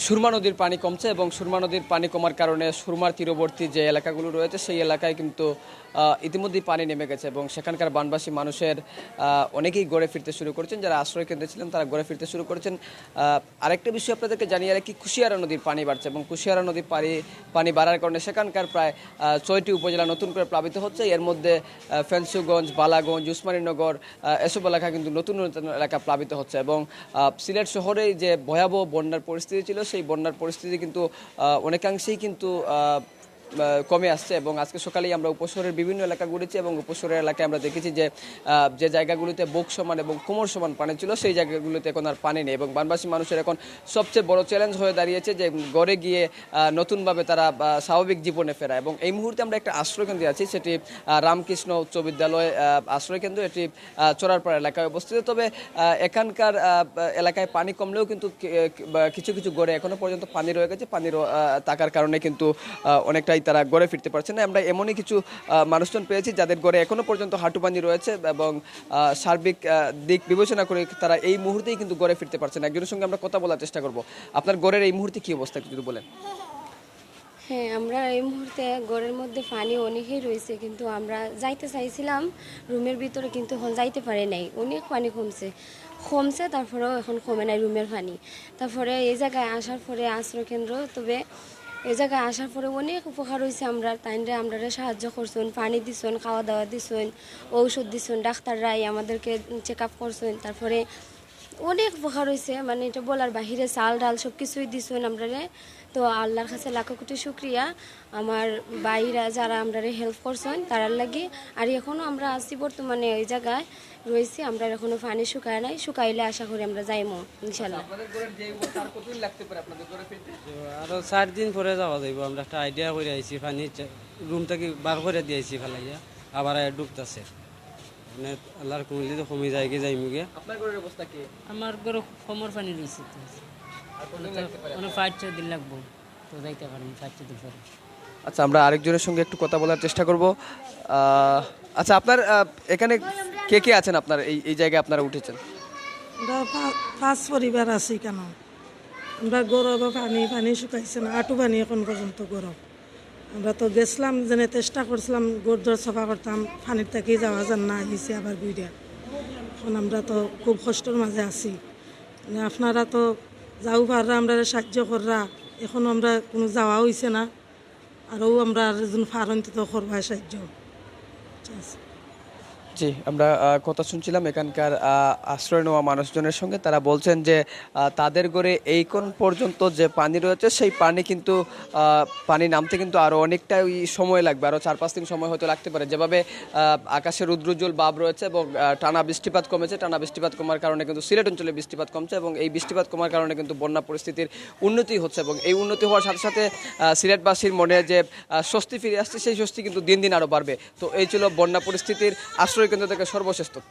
সুরমা নদীর পানি কমছে এবং সুরমা নদীর পানি কমার কারণে সুরমার তীরবর্তী যে এলাকাগুলো রয়েছে সেই এলাকায় কিন্তু ইতিমধ্যেই পানি নেমে গেছে এবং সেখানকার বানবাসী মানুষের অনেকেই গড়ে ফিরতে শুরু করেছেন। যারা আশ্রয় কেন্দ্রে ছিলেন তারা গড়ে ফিরতে শুরু করেছেন। আরেকটা বিষয় আপনাদেরকে জানিয়ে রাখি, কুশিয়ারা নদীর পানি বাড়ছে এবং কুশিয়ারা নদীর পানি বাড়ার কারণে সেখানকার প্রায় 6টি উপজেলা নতুন করে প্লাবিত হচ্ছে। এর মধ্যে ফেন্সুগঞ্জ, বালাগঞ্জ, উসমানীনগর এসব এলাকা কিন্তু নতুন নতুন এলাকা প্লাবিত হচ্ছে এবং সিলেট শহরে যে ভয়াবহ বন্যার পরিস্থিতি ছিল সেই বন্যার পরিস্থিতি কিন্তু অনেকাংশেই কিন্তু কমে আসছে এবং আজকে সকালেই আমরা উপশহরের বিভিন্ন এলাকা ঘুরেছি এবং উপশহরের এলাকায় আমরা দেখেছি যে যে জায়গাগুলিতে বুক সমান এবং কোমর সমান পানি ছিল সেই জায়গাগুলিতে এখন আর পানি নেই এবং বানবাসী মানুষের এখন সবচেয়ে বড় চ্যালেঞ্জ হয়ে দাঁড়িয়েছে যে গড়ে গিয়ে নতুনভাবে তারা স্বাভাবিক জীবনে ফেরা। এবং এই মুহূর্তে আমরা একটা আশ্রয়কেন্দ্রে আছি, সেটি রামকৃষ্ণ উচ্চ বিদ্যালয় আশ্রয়কেন্দ্র, এটি চোরারপাড়া এলাকায় অবস্থিত। তবে এখানকার এলাকায় পানি কমলেও কিন্তু কিছু কিছু গড়ে এখনো পর্যন্ত পানি রয়ে গেছে। পানির থাকার কারণে কিন্তু অনেকটাই তারা গড়ে ফিরতে পারছে না। আমরা এমনই কিছু মানুষজন পেয়েছি যাদের গড়ে এখনো পর্যন্ত হাঁটু পানি রয়েছে এবং সার্বিক দিক বিবেচনা করে তারা এই মুহূর্তেই কিন্তু গড়ে ফিরতে পারছে না। একজনের সঙ্গে আমরা কথা বলার চেষ্টা করব। আপনার গড়ের এই মুহূর্তে কি অবস্থা একটু যদি বলেন। হ্যাঁ, আমরা এই মুহূর্তে ঘরের মধ্যে পানি অনেকই রয়েছে, কিন্তু আমরা যাইতে চাইছিলাম রুমের ভিতরে, কিন্তু এখন যাইতে পারি নাই। অনেক পানি কমছে, তারপরেও এখন কমে নাই রুমের পানি। তারপরে এই জায়গায় আসার পরে আশ্রয় কেন্দ্র, তবে এই জায়গায় আসার পরে অনেক উপকার হয়েছে। আমরা সাহায্য করছেন, পানি দিচ্ছেন, খাওয়া দাওয়া দিচ্ছেন, ঔষধ দিচ্ছেন, ডাক্তাররাই আমাদেরকে চেক আপ করছেন। তারপরে অনেক উপকার হয়েছে, মানে এটা বলার বাহিরে, চাল ডাল সব কিছুই দিচ্ছেন আমরা। তো আল্লাহর কাছে লাখো কোটি শুক্রিয়া আমার ভাইরা যারা আমরা হেল্প করছেন তারার লাগি। আর এখনও আমরা আছি বর্তমানে ওই জায়গায় রয়েছি, আমরা এখনো পানি শুকায় নাই, শুকাইলে আশা করি আমরা যাইমো ইনশাল্লাহ। আরো 4 দিন পরে যাওয়া যাইব। আমরা একটা আইডিয়া করে আইছি, পানি রুম থেকে বার করে দিয়েছি ফেলাইয়া, আবার ডুবতেছে। মানে আল্লাহর কুমিল্লি তো কমে যায় যাই মুগে। আপনার ঘরের অবস্থা কি? আমার ঘরে কোমর পানি রয়েছে, তো 5-6 দিন লাগবো, তো যাইতে পারেন 5-6 দিন পরে। আচ্ছা, আমরা আরেকজনের সঙ্গে একটু কথা বলার চেষ্টা করব। আচ্ছা, আপনার এখানে কে কে আছেন? আপনার এই জায়গায় আপনারা উঠেছেন? আমরা 5 পরিবার আছি। কেন আমরা গরব পানি শুকাইছে না, আটু পানি এখন পর্যন্ত গরব। আমরা তো গেছিলাম, যেন চেষ্টা করছিলাম গোড় সফা করতাম, পানির থেকে যাওয়া যান না, আহিছে আবার বুইরা। এখন আমরা তো খুব কষ্টের মাঝে আছি। আপনারা তো যাও পাররা, আমরা সাহায্য কররা। এখন আমরা কোনো যাওয়া হয়েছে না, আরও আমরা যেন ফারন্ত তো করবা সাহায্য। জি, আমরা কথা শুনছিলাম এখানকার আশ্রয় নেওয়া মানুষজনের সঙ্গে। তারা বলছেন যে তাদের ঘরে এই কোন পর্যন্ত যে পানি রয়েছে সেই পানি কিন্তু পানি নামতে কিন্তু আরও অনেকটাই সময় লাগবে, আরও 4-5 দিন সময় হয়তো লাগতে পারে। যেভাবে আকাশে রুদ্রোজ্জ্বল ভাব রয়েছে এবং টানা বৃষ্টিপাত কমেছে, টানা বৃষ্টিপাত কমার কারণে কিন্তু সিলেট অঞ্চলে বৃষ্টিপাত কমছে এবং এই বৃষ্টিপাত কমার কারণে কিন্তু বন্যা পরিস্থিতির উন্নতি হচ্ছে এবং এই উন্নতি হওয়ার সাথে সাথে সিলেটবাসীর মনে যে স্বস্তি ফিরে আসছে সেই স্বস্তি কিন্তু দিন দিন আরও বাড়বে। তো এই ছিল বন্যা পরিস্থিতির আশ্রয় কেন্দ্র থেকে সর্বশেষ তথ্য।